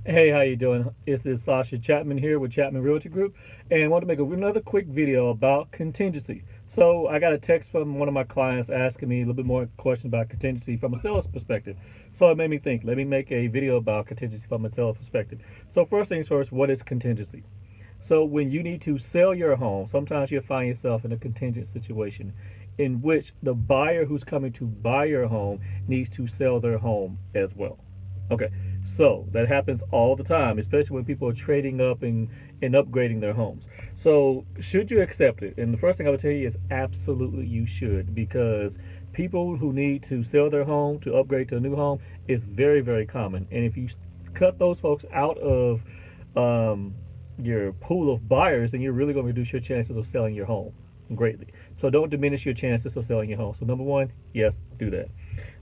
Hey, how you doing? This is Sascha Chatman here with Chatman Realty Group, and I want to make another quick video about contingency. So I got a text from one of my clients asking me a little bit more questions about contingency from a seller's perspective. So it made me think, let me make a video about contingency from a seller's perspective. So first things first, what is contingency? So when you need to sell your home, sometimes you'll find yourself in a contingent situation in which the buyer who's coming to buy your home needs to sell their home as well. Okay, so that happens all the time, especially when people are trading up and upgrading their homes. So should you accept it? And the first thing I would tell you is absolutely you should, because people who need to sell their home to upgrade to a new home is very, very common. And if you cut those folks out of your pool of buyers, then you're really going to reduce your chances of selling your home greatly. So don't diminish your chances of selling your home. So number one, yes, do that.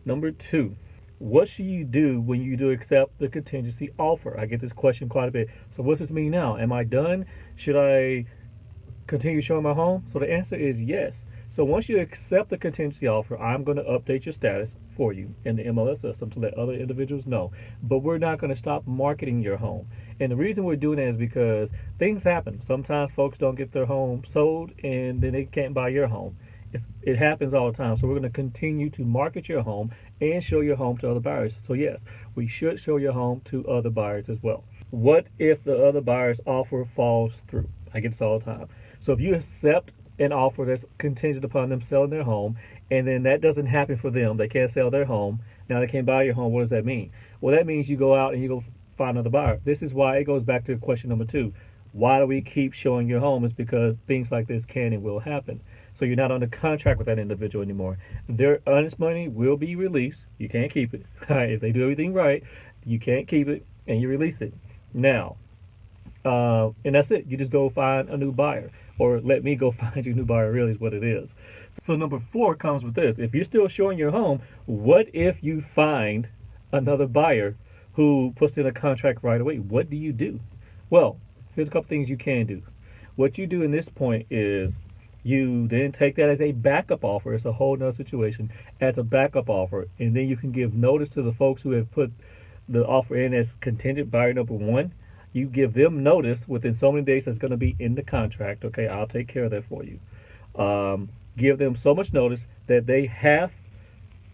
Number two, what should you do when you do accept the contingency offer? I get this question quite a bit. So what's this mean now? Am I done? Should I continue showing my home? So the answer is yes. So once you accept the contingency offer, I'm going to update your status for you in the MLS system to let other individuals know. But we're not going to stop marketing your home. And the reason we're doing that is because things happen. Sometimes folks don't get their home sold and then they can't buy your home. It happens all the time. So we're going to continue to market your home and show your home to other buyers. So yes, we should show your home to other buyers as well. What if the other buyer's offer falls through? I get this all the time. So if you accept an offer that's contingent upon them selling their home, and then that doesn't happen for them, they can't sell their home, now they can't buy your home, what does that mean? Well, that means you go out and you go find another buyer. This is why it goes back to question number two. Why do we keep showing your home? Is because things like this can and will happen. So you're not under contract with that individual anymore. Their earnest money will be released. You can't keep it. If they do everything right, you can't keep it, and you release it. Now, and that's it. You just go find a new buyer, or let me go find you a new buyer, really is what it is. So number four comes with this. If you're still showing your home, what if you find another buyer who puts in a contract right away? What do you do? Well, here's a couple things you can do. What you do in this point is you then take that as a backup offer. It's a whole nother situation as a backup offer. And then you can give notice to the folks who have put the offer in as contingent buyer number one. You give them notice within so many days that's going to be in the contract. Okay, I'll take care of that for you. Give them so much notice that they have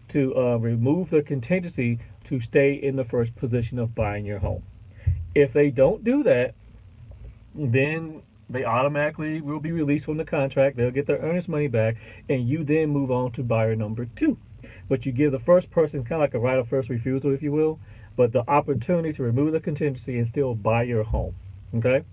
to remove the contingency to stay in the first position of buying your home. If they don't do that, then they automatically will be released from the contract. They'll get their earnest money back, and you then move on to buyer number two. But you give the first person kind of like a right of first refusal, if you will, but the opportunity to remove the contingency and still buy your home. Okay?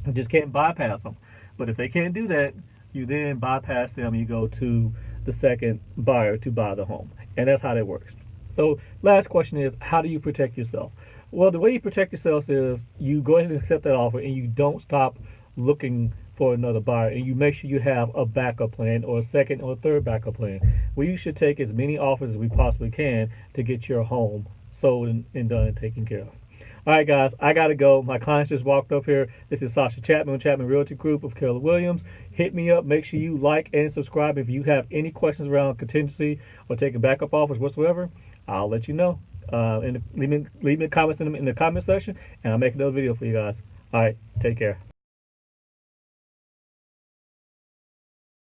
You just can't bypass them. But if they can't do that, you then bypass them. You go to the second buyer to buy the home. And that's how that works. So last question is, how do you protect yourself? Well, the way you protect yourself is you go ahead and accept that offer, and you don't stop looking for another buyer, and you make sure you have a backup plan or a second or a third backup plan. We should take as many offers as we possibly can to get your home sold and done and taken care of. All right, guys, I got to go. My clients just walked up here. This is Sascha Chatman with Chatman Realty Group of Keller Williams. Hit me up. Make sure you like and subscribe. If you have any questions around contingency or taking backup offers whatsoever, I'll let you know. And leave me comments in the comment section, and I'll make another video for you guys. All right, take care.